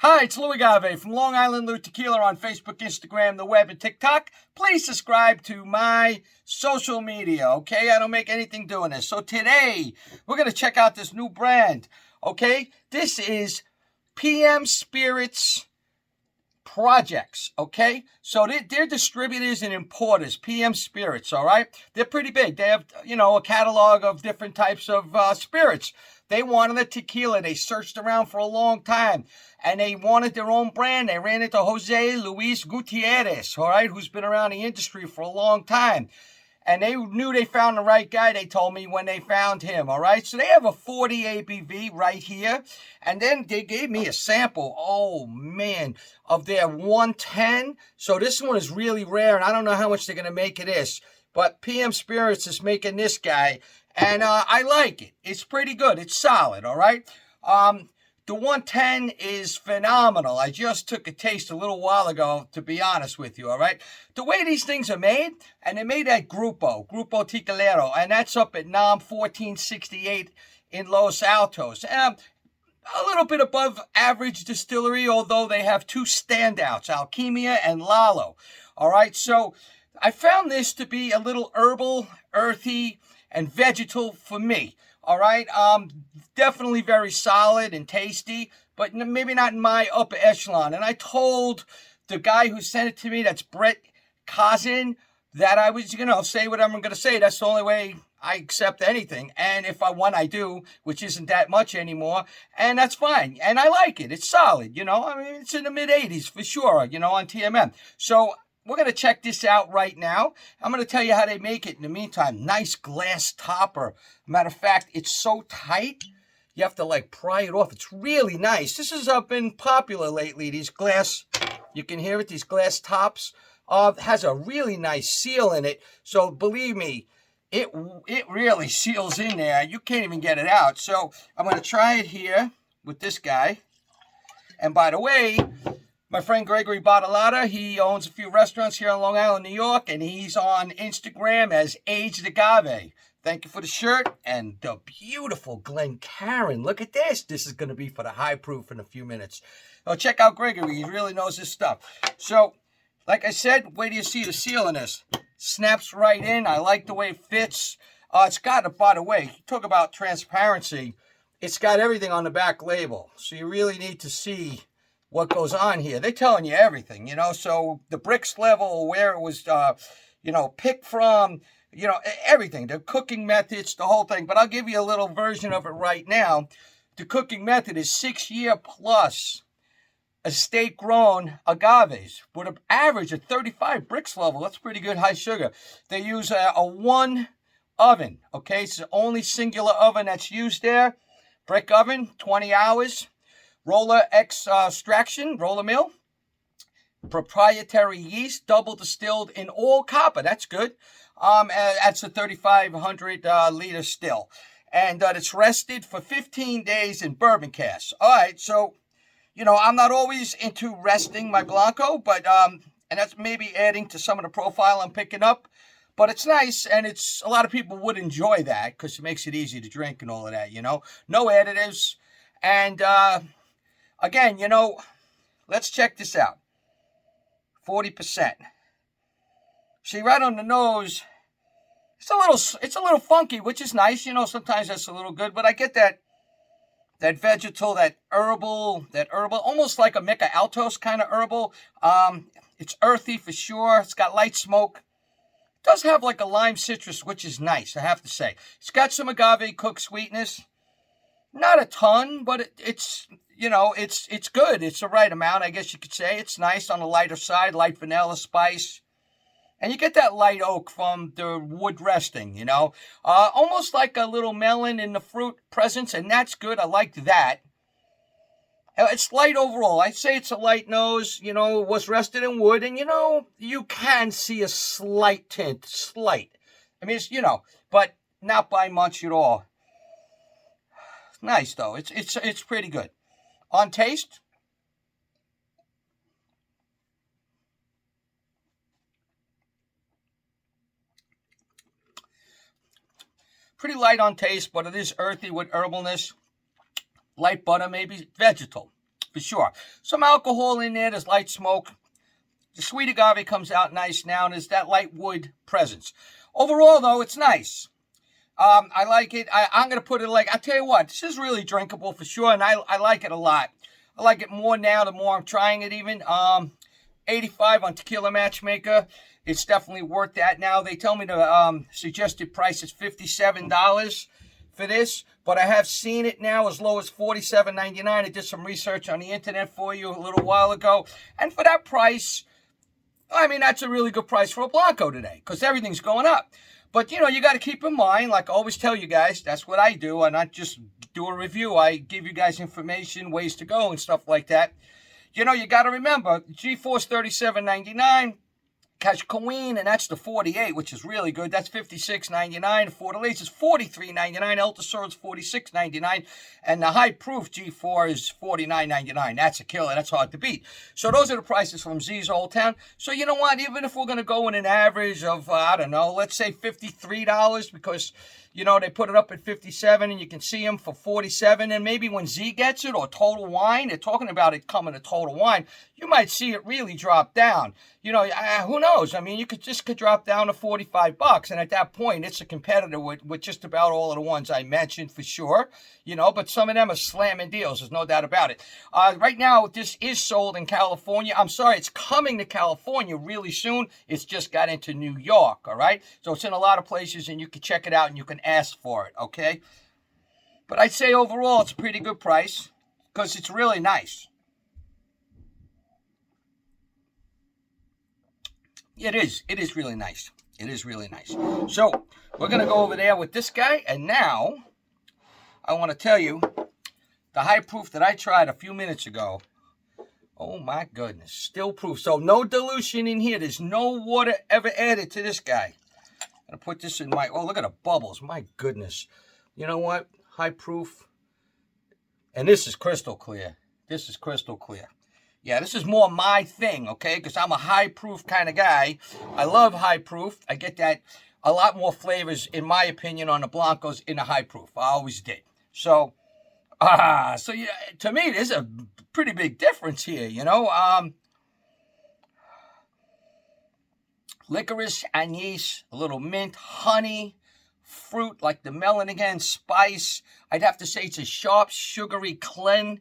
Hi, it's Louis Agave from Long Island Lou Tequila on Facebook, Instagram, the web, and TikTok. Please subscribe to my social media, okay? I don't make anything doing this. So today, we're going to check out this new brand, okay? This is PM Spirits Projects, okay? So they're distributors and importers, PM Spirits, all right? They're pretty big. They have, a catalog of different types of spirits. They wanted a tequila. They searched around for a long time, and they wanted their own brand. They ran into Jose Luis Gutierrez, all right, who's been around the industry for a long time. And they knew they found the right guy, they told me, when they found him, all right? So they have a 40 ABV right here. And then they gave me a sample, oh, man, of their 110. So this one is really rare, and I don't know how much they're going to make of this. But PM Spirits is making this guy, and I like it. It's pretty good. It's solid, all right? The 110 is phenomenal. I just took a taste a little while ago, to be honest with you, all right? The way these things are made, and they're made at Grupo Tequilero, and that's up at NOM 1468 in Los Altos. A little bit above average distillery, although they have two standouts, Alchemia and Lalo, all right? So I found this to be a little herbal, earthy, and vegetal for me. All right, definitely very solid and tasty, but maybe not in my upper echelon. And I told the guy who sent it to me, that's Brett Cousin, that I was, say whatever I'm going to say. That's the only way I accept anything. And if I want, I do, which isn't that much anymore. And that's fine. And I like it. It's solid, it's in the mid-80s for sure, on TMM. So we're going to check this out right now. I'm going to tell you how they make it in the meantime. Nice glass topper. Matter of fact, it's so tight, you have to pry it off. It's really nice. This has been popular lately, these glass, you can hear it, these glass tops. Has a really nice seal in it. So believe me, it really seals in there. You can't even get it out. So I'm going to try it here with this guy. And by the way, my friend Gregory Bottolata, he owns a few restaurants here on Long Island, New York, and he's on Instagram as Aged Agave. Thank you for the shirt and the beautiful Glencairn. Look at this. This is going to be for the high proof in a few minutes. Oh, check out Gregory. He really knows his stuff. So, like I said, wait till you see the seal in this. Snaps right in. I like the way it fits. It's got, by the way, talk about transparency. It's got everything on the back label. So you really need to see what goes on here. They're telling you everything, so the bricks level, where it was, picked from, everything, the cooking methods, the whole thing. But I'll give you a little version of it right now. The cooking method is 6-year plus estate grown agaves with an average of 35 bricks level. That's pretty good high sugar. They use a one oven, okay? It's the only singular oven that's used there. Brick oven, 20 hours. Roller extraction, roller mill, proprietary yeast, double distilled in all copper. That's good. That's a 3,500 liter still. And it's rested for 15 days in bourbon casks. All right, so, I'm not always into resting my Blanco, but, and that's maybe adding to some of the profile I'm picking up. But it's nice, and a lot of people would enjoy that because it makes it easy to drink and all of that, No additives. And, again, let's check this out. 40%. See, right on the nose, it's a little funky, which is nice. Sometimes that's a little good, but I get that vegetal, that herbal, almost like a Mica Altos kind of herbal. It's earthy for sure. It's got light smoke. It does have a lime citrus, which is nice, I have to say. It's got some agave cooked sweetness. Not a ton, but it's good. It's the right amount, I guess you could say. It's nice on the lighter side, light vanilla spice. And you get that light oak from the wood resting, almost like a little melon in the fruit presence, and that's good. I like that. It's light overall. I'd say it's a light nose, it was rested in wood, and, you can see a slight tint, slight. I mean, it's, but not by much at all. Nice, though. It's pretty good. On taste, pretty light on taste, but it is earthy with herbalness. Light butter, maybe vegetal. for sure. Some alcohol in there. There's light smoke. The sweet agave comes out nice now, and there's that light wood presence. Overall, though, it's nice. I like it. I'm going to put it like, I'll tell you what, this is really drinkable for sure, and I like it a lot. I like it more now the more I'm trying it even. 85 on Tequila Matchmaker. It's definitely worth that now. They tell me the suggested price is $57 for this, but I have seen it now as low as $47.99. I did some research on the internet for you a little while ago, and for that price, I mean, that's a really good price for a Blanco today because everything's going up. But, you know, you got to keep in mind, like I always tell you guys, that's what I do. I not just do a review. I give you guys information, ways to go, and stuff like that. You know, you got to remember, G4's $37.99. Cash Queen, and that's the 48, which is really good. That's $56.99. For the Lace is $43.99. El Tesoro's $46.99. And the high proof G4 is $49.99. That's a killer. That's hard to beat. So those are the prices from Z's Old Town. So you know what? Even if we're going to go in an average of, I don't know, let's say $53 because, you know, they put it up at 57 and you can see them for 47. And maybe when Z gets it or Total Wine, they're talking about it coming to Total Wine, you might see it really drop down. You know, who knows? I mean, you could drop down to $45. And at that point, it's a competitor with just about all of the ones I mentioned for sure. You know, but some of them are slamming deals. There's no doubt about it. Right now, this is sold in California. I'm sorry, it's coming to California really soon. It's just got into New York, all right? So it's in a lot of places, and you can check it out, and you can ask for it, okay? But I'd say overall, it's a pretty good price because it's really nice. It is really nice. It is really nice. So we're going to go over there with this guy. And now I want to tell you the high proof that I tried a few minutes ago. Oh my goodness. Still proof. So no dilution in here. There's no water ever added to this guy. I'm going to put this in my, oh, look at the bubbles. My goodness. You know what? High proof. And this is crystal clear. This is crystal clear. Yeah, this is more my thing, okay? Because I'm a high-proof kind of guy. I love high-proof. I get that a lot more flavors, in my opinion, on the Blancos in the high-proof. I always did. So yeah, to me, there's a pretty big difference here, you know? Licorice, anise, a little mint, honey, fruit like the melon again, spice. I'd have to say it's a sharp, sugary, clean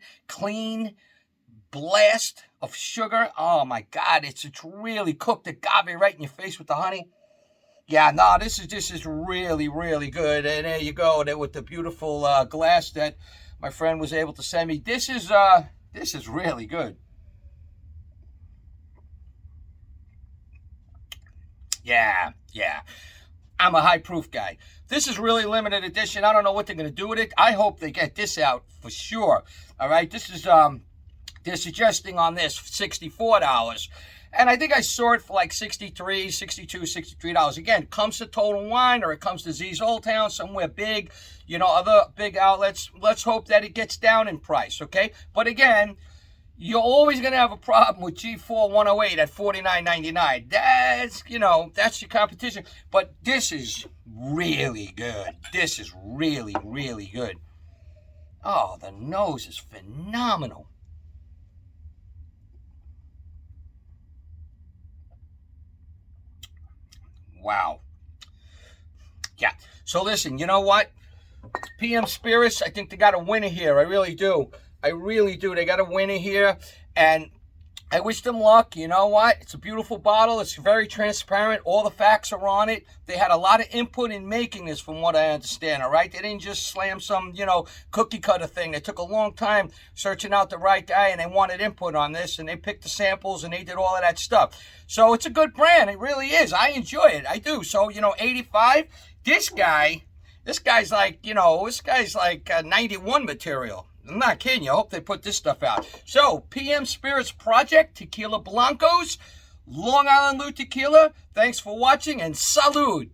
blast of sugar. Oh my God, it's really cooked agave right in your face with the honey. Yeah, no, this is really, really good. And there you go, there with the beautiful glass that my friend was able to send me. This is really good. Yeah. I'm a high proof guy. This is really limited edition. I don't know what they're gonna do with it. I hope they get this out for sure. All right, this is they're suggesting on this $64. And I think I saw it for like $63, $62, $63. Again, comes to Total Wine or it comes to Z's Old Town, somewhere big, you know, other big outlets. Let's hope that it gets down in price, okay? But again, you're always going to have a problem with G4 108 at $49.99. That's, you know, that's your competition. But this is really good. This is really, really good. Oh, the nose is phenomenal. Wow. Yeah. So listen, you know what? PM Spirits, I think they got a winner here. I really do. I really do. They got a winner here. And I wish them luck. You know what? It's a beautiful bottle. It's very transparent. All the facts are on it. They had a lot of input in making this, from what I understand, all right? They didn't just slam some, you know, cookie cutter thing. They took a long time searching out the right guy, and they wanted input on this, and they picked the samples, and they did all of that stuff. So it's a good brand. It really is. I enjoy it. I do. So, you know, 85. This guy's like, you know, 91 material. I'm not kidding you. I hope they put this stuff out. So, PM Spirits Project, Tequila Blancos, Long Island Blue Tequila. Thanks for watching, and salud.